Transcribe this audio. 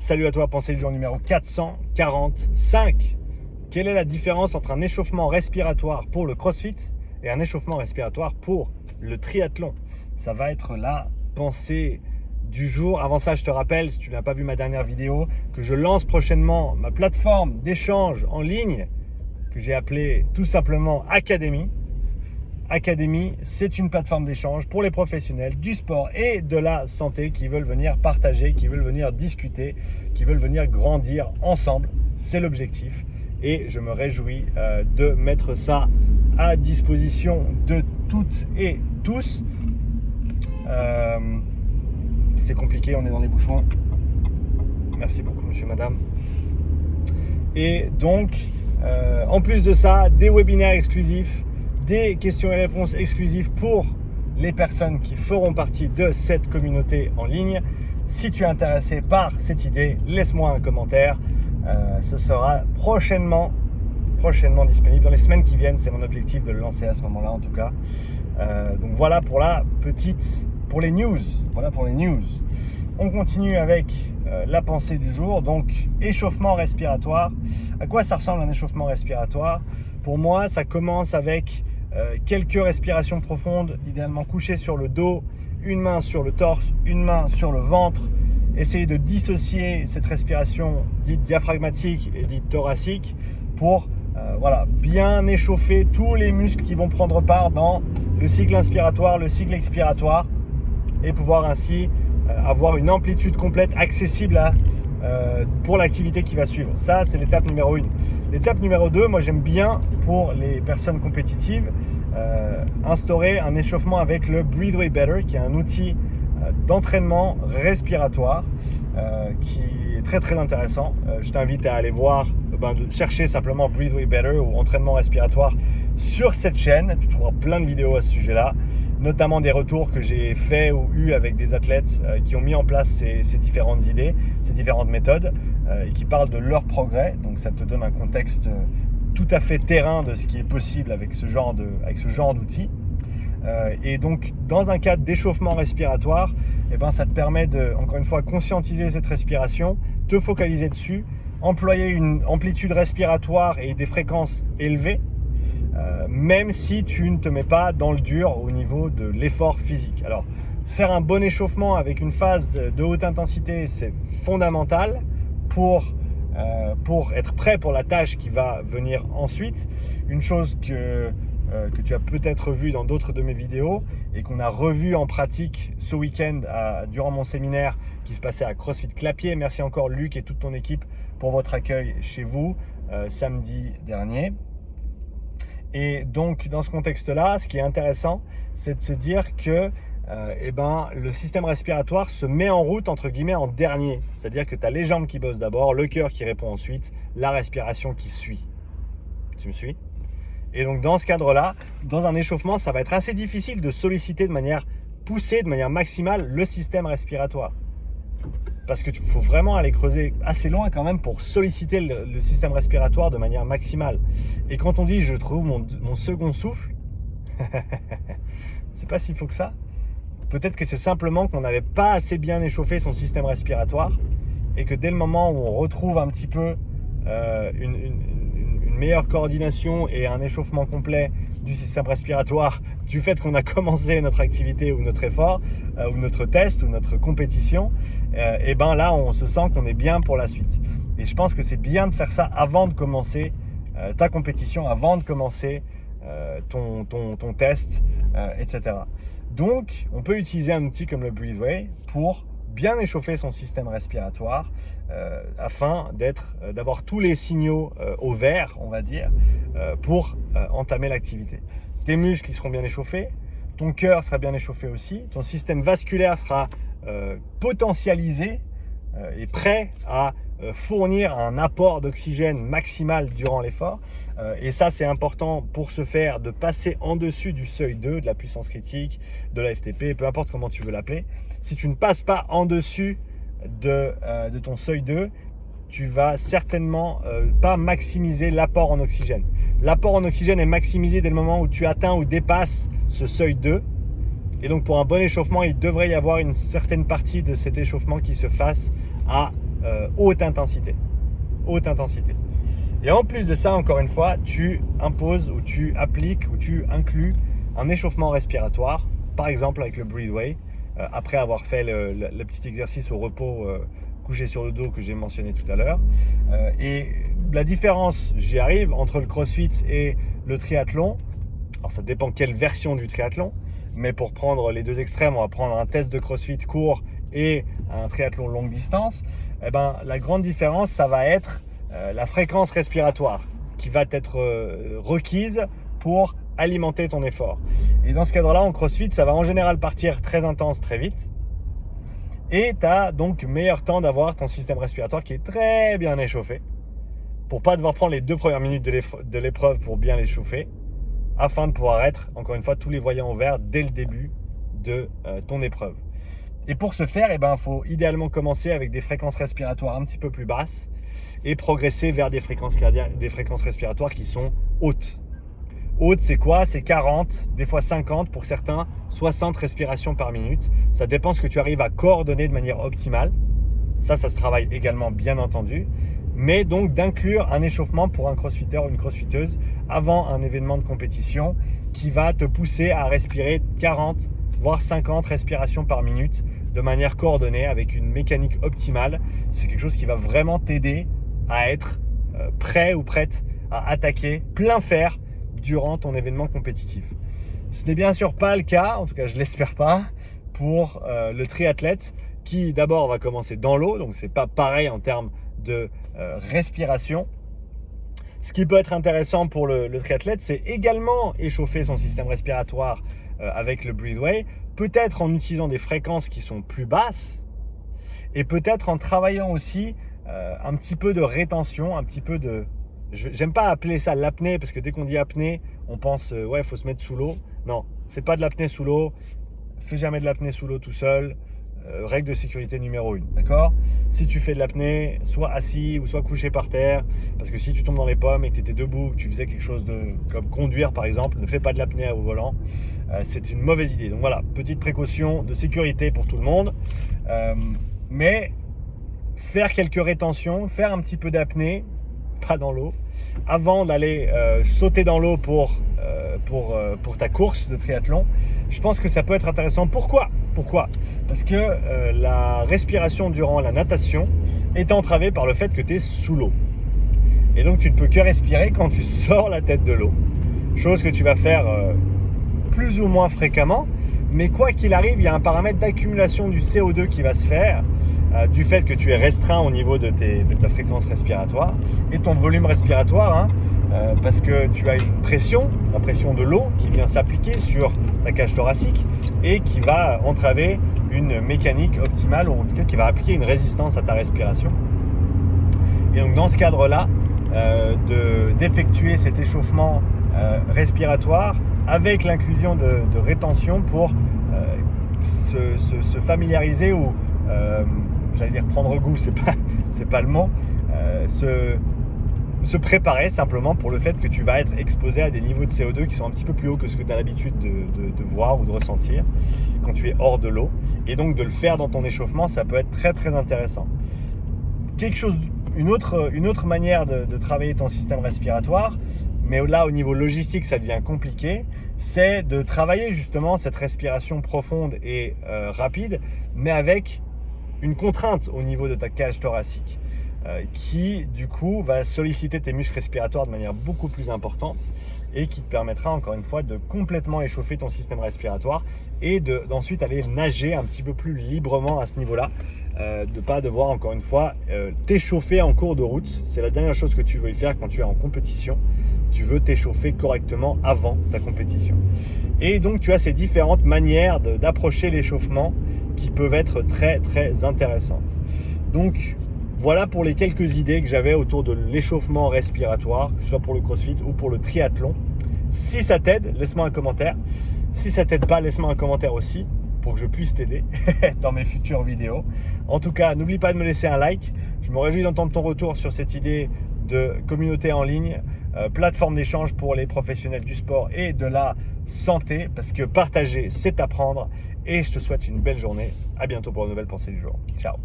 Salut à toi, pensée du jour numéro 445. Quelle est la différence entre un échauffement respiratoire pour le CrossFit et un échauffement respiratoire pour le triathlon? Ça va être la pensée du jour. Avant ça, je te rappelle, si tu n'as pas vu ma dernière vidéo, que je lance prochainement ma plateforme d'échange en ligne que j'ai appelée tout simplement Academy. Academy, c'est une plateforme d'échange pour les professionnels du sport et de la santé qui veulent venir partager, qui veulent venir discuter, qui veulent venir grandir ensemble. C'est l'objectif et je me réjouis de mettre ça à disposition de toutes et tous. C'est compliqué, on est dans les bouchons. Merci beaucoup, monsieur, madame. Et donc, en plus de ça, des webinaires exclusifs, des questions et réponses exclusives pour les personnes qui feront partie de cette communauté en ligne. Si tu es intéressé par cette idée, laisse-moi un commentaire. Ce sera prochainement disponible dans les semaines qui viennent. C'est mon objectif de le lancer à ce moment-là en tout cas. Donc voilà pour les news. Voilà pour les news. On continue avec la pensée du jour. Donc échauffement respiratoire. À quoi ça ressemble un échauffement respiratoire? Pour moi, ça commence avec quelques respirations profondes, idéalement couché sur le dos, une main sur le torse, une main sur le ventre. Essayez de dissocier cette respiration dite diaphragmatique et dite thoracique pour bien échauffer tous les muscles qui vont prendre part dans le cycle inspiratoire, le cycle expiratoire et pouvoir ainsi avoir une amplitude complète accessible pour l'activité qui va suivre. Ça, c'est l'étape numéro 1. L'étape numéro 2, moi j'aime bien pour les personnes compétitives instaurer un échauffement avec le Breathe Way Better, qui est un outil d'entraînement respiratoire qui est très très intéressant. Je t'invite à aller voir, de chercher simplement Breathe Way Better ou entraînement respiratoire sur cette chaîne. Tu trouveras plein de vidéos à ce sujet-là, notamment des retours que j'ai faits ou eus avec des athlètes qui ont mis en place ces différentes idées, ces différentes méthodes et qui parlent de leur progrès. Donc ça te donne un contexte tout à fait terrain de ce qui est possible avec ce genre d'outils. Et donc dans un cadre d'échauffement respiratoire, ça te permet de, encore une fois, conscientiser cette respiration, te focaliser dessus, employer une amplitude respiratoire et des fréquences élevées, même si tu ne te mets pas dans le dur au niveau de l'effort physique. Alors, faire un bon échauffement avec une phase de haute intensité, c'est fondamental pour être prêt pour la tâche qui va venir ensuite. Une chose que tu as peut-être vu dans d'autres de mes vidéos et qu'on a revu en pratique ce week-end durant mon séminaire qui se passait à CrossFit Clapier. Merci encore Luc et toute ton équipe pour votre accueil chez vous samedi dernier. Et donc dans ce contexte-là, ce qui est intéressant, c'est de se dire que le système respiratoire se met en route entre guillemets en dernier. C'est-à-dire que tu as les jambes qui bossent d'abord, le cœur qui répond ensuite, la respiration qui suit. Tu me suis ? Et donc dans ce cadre-là, dans un échauffement, ça va être assez difficile de solliciter de manière poussée, de manière maximale le système respiratoire. Parce qu'il faut vraiment aller creuser assez loin quand même pour solliciter le système respiratoire de manière maximale. Et quand on dit « je trouve mon second souffle », c'est pas si faux que ça. Peut-être que c'est simplement qu'on n'avait pas assez bien échauffé son système respiratoire et que dès le moment où on retrouve un petit peu une meilleure coordination et un échauffement complet du système respiratoire du fait qu'on a commencé notre activité ou notre effort ou notre test ou notre compétition, là on se sent qu'on est bien pour la suite. Et je pense que c'est bien de faire ça avant de commencer ta compétition, avant de commencer ton test, etc. Donc on peut utiliser un outil comme le Breathe Way pour bien échauffer son système respiratoire afin d'avoir tous les signaux au vert, on va dire, pour entamer l'activité. Tes muscles ils seront bien échauffés, ton cœur sera bien échauffé aussi, ton système vasculaire sera potentialisé et prêt à fournir un apport d'oxygène maximal durant l'effort. Et ça, c'est important pour ce faire de passer en dessus du seuil 2, de la puissance critique, de la FTP, peu importe comment tu veux l'appeler. Si tu ne passes pas en dessus de ton seuil 2, tu vas certainement pas maximiser l'apport en oxygène. L'apport en oxygène est maximisé dès le moment où tu atteins ou dépasses ce seuil 2. Et donc pour un bon échauffement, il devrait y avoir une certaine partie de cet échauffement qui se fasse à haute intensité. Haute intensité. Et en plus de ça, encore une fois, tu imposes ou tu appliques ou tu inclus un échauffement respiratoire, par exemple avec le Breathway, après avoir fait le petit exercice au repos couché sur le dos que j'ai mentionné tout à l'heure. Et la différence, j'y arrive, entre le CrossFit et le triathlon, alors ça dépend quelle version du triathlon, mais pour prendre les deux extrêmes, on va prendre un test de CrossFit court et un triathlon longue distance. Eh ben, la grande différence, ça va être la fréquence respiratoire qui va être requise pour alimenter ton effort. Et dans ce cadre-là, en CrossFit, ça va en général partir très intense, très vite. Et tu as donc meilleur temps d'avoir ton système respiratoire qui est très bien échauffé pour pas devoir prendre les 2 premières minutes de l'épreuve pour bien l'échauffer, afin de pouvoir être, encore une fois, tous les voyants au vert dès le début de ton épreuve. Et pour ce faire, il faut idéalement commencer avec des fréquences respiratoires un petit peu plus basses et progresser vers des fréquences respiratoires qui sont hautes. Haute, c'est quoi? C'est 40, des fois 50, pour certains, 60 respirations par minute. Ça dépend ce que tu arrives à coordonner de manière optimale. Ça se travaille également, bien entendu. Mais donc d'inclure un échauffement pour un crossfitter ou une crossfiteuse avant un événement de compétition qui va te pousser à respirer 40, voire 50 respirations par minute de manière coordonnée avec une mécanique optimale. C'est quelque chose qui va vraiment t'aider à être prêt ou prête à attaquer plein fer durant ton événement compétitif. Ce n'est bien sûr pas le cas, en tout cas je ne l'espère pas, pour le triathlète qui d'abord va commencer dans l'eau, donc c'est pas pareil en termes de respiration. Ce qui peut être intéressant pour le triathlète, c'est également échauffer son système respiratoire avec le Breathway, peut-être en utilisant des fréquences qui sont plus basses et peut-être en travaillant aussi un petit peu de rétention, un petit peu de... J'aime pas appeler ça l'apnée parce que dès qu'on dit apnée, on pense ouais, il faut se mettre sous l'eau. Non, fais pas de l'apnée sous l'eau, fais jamais de l'apnée sous l'eau tout seul. Règle de sécurité numéro 1, d'accord? Si tu fais de l'apnée, soit assis ou soit couché par terre, parce que si tu tombes dans les pommes et que tu étais debout, que tu faisais quelque chose comme conduire par exemple, ne fais pas de l'apnée au volant, c'est une mauvaise idée. Donc voilà, petite précaution de sécurité pour tout le monde, mais faire quelques rétentions, faire un petit peu d'apnée, pas dans l'eau, avant d'aller sauter dans l'eau pour ta course de triathlon, je pense que ça peut être intéressant. Pourquoi? Parce que la respiration durant la natation est entravée par le fait que tu es sous l'eau. Et donc tu ne peux que respirer quand tu sors la tête de l'eau. Chose que tu vas faire plus ou moins fréquemment. Mais quoi qu'il arrive, il y a un paramètre d'accumulation du CO2 qui va se faire du fait que tu es restreint au niveau de ta fréquence respiratoire et ton volume respiratoire, parce que tu as une pression, la pression de l'eau qui vient s'appliquer sur ta cage thoracique et qui va entraver une mécanique optimale, ou en tout cas qui va appliquer une résistance à ta respiration. Et donc dans ce cadre-là, d'effectuer cet échauffement respiratoire avec l'inclusion de rétention pour se familiariser ou j'allais dire prendre goût, c'est pas le mot, se préparer simplement pour le fait que tu vas être exposé à des niveaux de CO2 qui sont un petit peu plus hauts que ce que tu as l'habitude de voir ou de ressentir quand tu es hors de l'eau. Et donc de le faire dans ton échauffement, ça peut être très très intéressant. Une autre manière de travailler ton système respiratoire, mais là au niveau logistique ça devient compliqué, c'est de travailler justement cette respiration profonde et rapide, mais avec une contrainte au niveau de ta cage thoracique qui du coup va solliciter tes muscles respiratoires de manière beaucoup plus importante et qui te permettra encore une fois de complètement échauffer ton système respiratoire et d'ensuite aller nager un petit peu plus librement à ce niveau-là, de ne pas devoir encore une fois t'échauffer en cours de route. C'est la dernière chose que tu veux faire quand tu es en compétition. Tu veux t'échauffer correctement avant ta compétition. Et donc tu as ces différentes manières d'approcher l'échauffement qui peuvent être très très intéressantes. Donc voilà pour les quelques idées que j'avais autour de l'échauffement respiratoire, que ce soit pour le CrossFit ou pour le triathlon. Si ça t'aide, laisse-moi un commentaire. Si ça t'aide pas, laisse-moi un commentaire aussi pour que je puisse t'aider dans mes futures vidéos. En tout cas, n'oublie pas de me laisser un like. Je me réjouis d'entendre ton retour sur cette idée de communauté en ligne, plateforme d'échange pour les professionnels du sport et de la santé, parce que partager, c'est apprendre. Et je te souhaite une belle journée. À bientôt pour une nouvelle pensée du jour. Ciao.